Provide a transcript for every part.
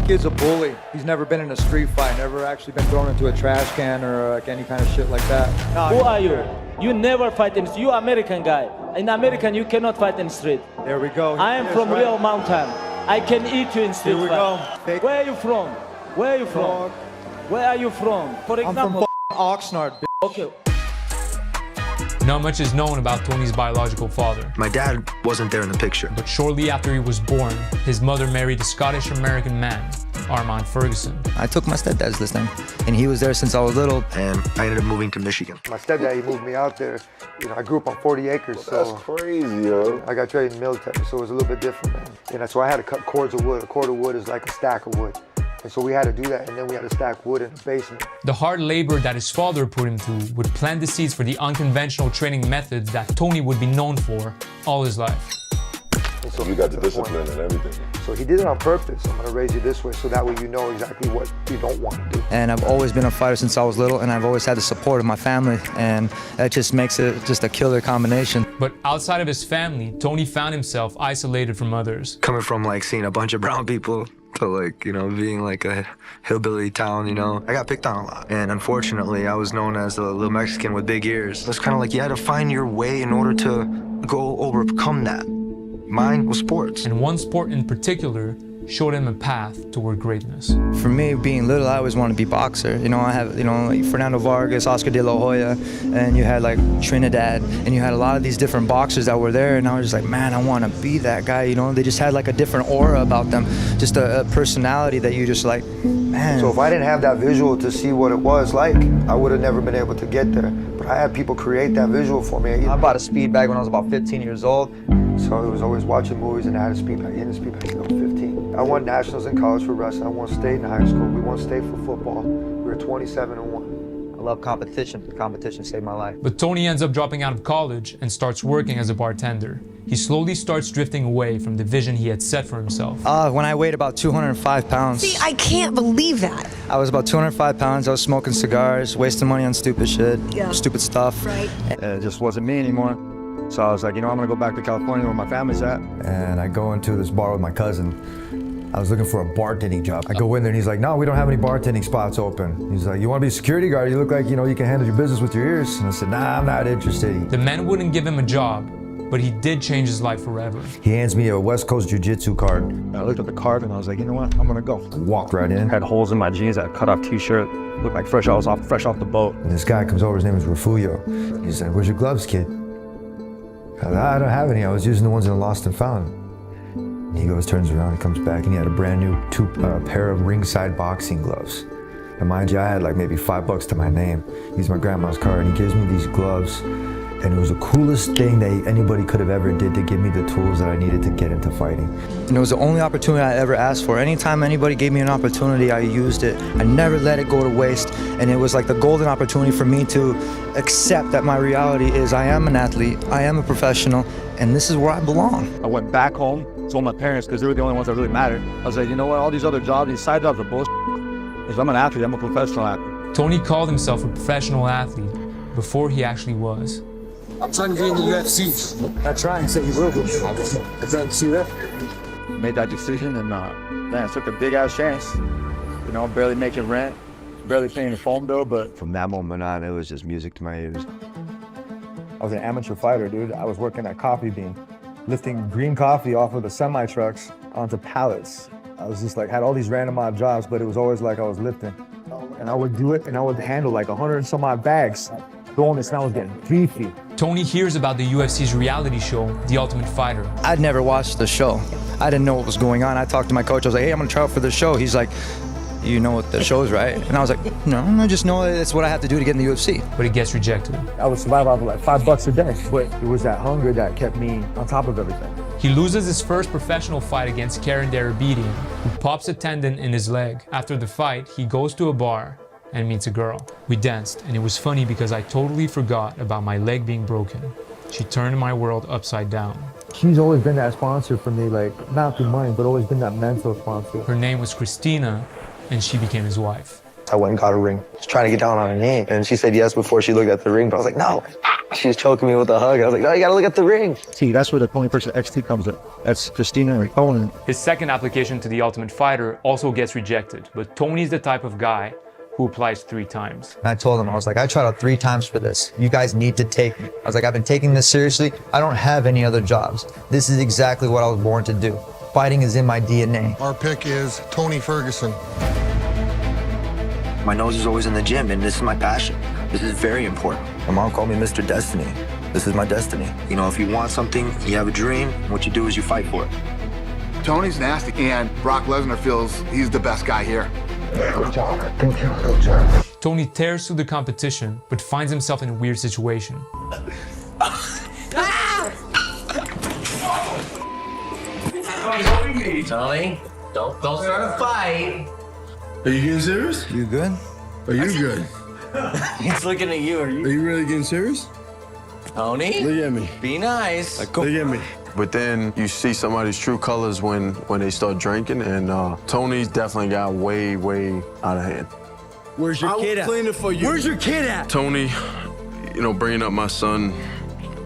kid's a bully. He's never been in a street fight, never actually been thrown into a trash can or like any kind of shit like that. Who are you? You never fight in street. You American guy. In American, you cannot fight in street. There we go. I am from real mountain. I can eat you in street Here we fight. go. Where are you from? Where are you from? Where are you from? For I'm example. from Oxnard, bitch. Okay. Not much is known about Tony's biological father. My dad wasn't there in the picture. But shortly after he was born, his mother married a Scottish-American man, Armand Ferguson. I took my stepdad's this time, and he was there since I was little. And I ended up moving to Michigan. My stepdad, he moved me out there. You know, I grew up on 40 acres, so... That's crazy, yo. I got trained in the military, so it was a little bit different, man. You know, so I had to cut cords of wood. A cord of wood is like a stack of wood. And so we had to do that, and then we had to stack wood in the basement. The hard labor that his father put him through would plant the seeds for the unconventional training methods that Tony would be known for all his life. And so You got the discipline and everything. So he did it on purpose. I'm gonna raise you this way, so that way you know exactly what you don't want to do. And I've always been a fighter since I was little, and I've always had the support of my family, and that just makes it just a killer combination. But outside of his family, Tony found himself isolated from others. Coming from like seeing a bunch of brown people to like, you know, being like a hillbilly town, you know. I got picked on a lot. And unfortunately, I was known as the little Mexican with big ears. It was kind of like you had to find your way in order to go overcome that. Mine was sports. And one sport in particular showed him a path toward greatness. For me, being little, I always wanted to be boxer. You know, I have, you know, like Fernando Vargas, Oscar De La Hoya, and you had like Trinidad, and you had a lot of these different boxers that were there, and I was just like, man, I want to be that guy, you know? They just had like a different aura about them, just a personality that you just like, man. So if I didn't have that visual to see what it was like, I would have never been able to get there. But I had people create that visual for me. I bought a speed bag when I was about 15 years old. So it was always watching movies, and I had a speed bag, hitting a speed bag until I was 15. I won nationals in college for wrestling. I won state in high school. We won state for football. We were 27-1. I love competition. Competition saved my life. But Tony ends up dropping out of college and starts working as a bartender. He slowly starts drifting away from the vision he had set for himself. When I weighed about 205 pounds. See, I can't believe that. I was about 205 pounds. I was smoking cigars, wasting money on stupid shit, stupid stuff. Right. It just wasn't me anymore. So I was like, you know, I'm gonna go back to California where my family's at. And I go into this bar with my cousin. I was looking for a bartending job. I go in there and he's like, no, we don't have any bartending spots open. He's like, you want to be a security guard? You look like, you know, you can handle your business with your ears. And I said, nah, I'm not interested. The man wouldn't give him a job, but he did change his life forever. He hands me a West Coast Jiu-Jitsu card. I looked at the card and I was like, you know what, I'm gonna go. I walked right in. Had holes in my jeans, I had a cut-off t-shirt, looked like fresh off the boat. And this guy comes over, his name is Refugio. He said, where's your gloves, kid? I said, I don't have any, I was using the ones in the Lost and Found. He goes, turns around, he comes back, and he had a brand new pair of ringside boxing gloves. And mind you, I had like maybe $5 to my name. He's my grandma's card, and he gives me these gloves. And it was the coolest thing that anybody could have ever did to give me the tools that I needed to get into fighting. And it was the only opportunity I ever asked for. Anytime anybody gave me an opportunity, I used it. I never let it go to waste. And it was like the golden opportunity for me to accept that my reality is I am an athlete, I am a professional, and this is where I belong. I went back home, told my parents, because they were the only ones that really mattered. I was like, you know what, all these other jobs, these side jobs are bullshit. If I'm an athlete, I'm a professional athlete. Tony called himself a professional athlete before he actually was. I'm trying to get in the UFC. I try and say you will go. I trying to see that. Made that decision and man, took a big ass chance. You know, barely making rent, barely paying the phone bill, but From that moment on, it was just music to my ears. I was an amateur fighter, dude. I was working at Coffee Bean, lifting green coffee off of the semi-trucks onto pallets. I was just like, had all these random odd jobs, but it was always like I was lifting. And I would do it, and I would handle like 100 and some odd bags. Doing this, and I was getting beefy. Tony hears about the UFC's reality show, The Ultimate Fighter. I'd never watched the show. I didn't know what was going on. I talked to my coach. I was like, hey, I'm gonna try out for the show. He's like, you know what the show's, right? And I was like, no, I just know it's what I have to do to get in the UFC. But he gets rejected. I would survive off of like $5 a day, but it was that hunger that kept me on top of everything. He loses his first professional fight against Karen Darabedian, who pops a tendon in his leg. After the fight, he goes to a bar and meets a girl. We danced, and it was funny because I totally forgot about my leg being broken. She turned my world upside down. She's always been that sponsor for me, like not through money, but always been that mental sponsor. Her name was Christina, and she became his wife. I went and got a ring. I was trying to get down on her knee, and she said yes before she looked at the ring, but I was like, no. She was choking me with a hug. I was like, no, you gotta look at the ring. See, that's where the Tony Ferguson XT comes in. That's Christina and Conan. His second application to the Ultimate Fighter also gets rejected, but Tony's the type of guy who applies 3 times. I told him, I was like, I tried out 3 times for this. You guys need to take me. I was like, I've been taking this seriously. I don't have any other jobs. This is exactly what I was born to do. Fighting is in my DNA. Our pick is Tony Ferguson. My nose is always in the gym, and this is my passion. This is very important. My mom called me Mr. Destiny. This is my destiny. You know, if you want something, you have a dream, what you do is you fight for it. Tony's nasty, and Brock Lesnar feels he's the best guy here. Good job. Thank you. Good job. Tony tears through the competition, but finds himself in a weird situation. Tony, don't start a fight. Are you getting serious? You good? Are you good? He's looking at you. Are you really getting serious? Tony? Look at me. Be nice. Look at me. But then you see somebody's true colors when they start drinking, and Tony's definitely got way out of hand. Where's your kid at? Clean it for you. Where's your kid at? Tony, you know, bringing up my son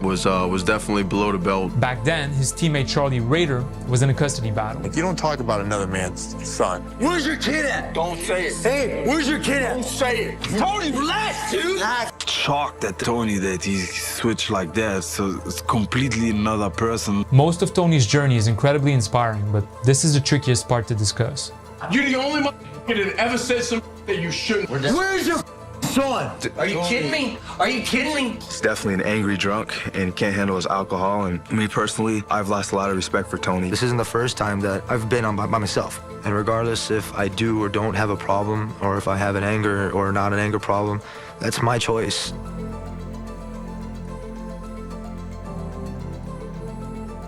was definitely below the belt. Back then, his teammate Charlie Rader was in a custody battle. You don't talk about another man's son. Where's your kid at? Don't say it. Hey, where's your kid at? Don't say it. Tony, relax, dude. Shocked at Tony that he switched like that, so it's completely another person. Most of Tony's journey is incredibly inspiring, but this is the trickiest part to discuss. You're the only motherfucker that ever said something that you shouldn't. Where's your son? Are you kidding me? Are you kidding me? He's definitely an angry drunk and can't handle his alcohol. And me personally, I've lost a lot of respect for Tony. This isn't the first time that I've been on by myself. And regardless if I do or don't have a problem, or if I have an anger or not an anger problem, that's my choice.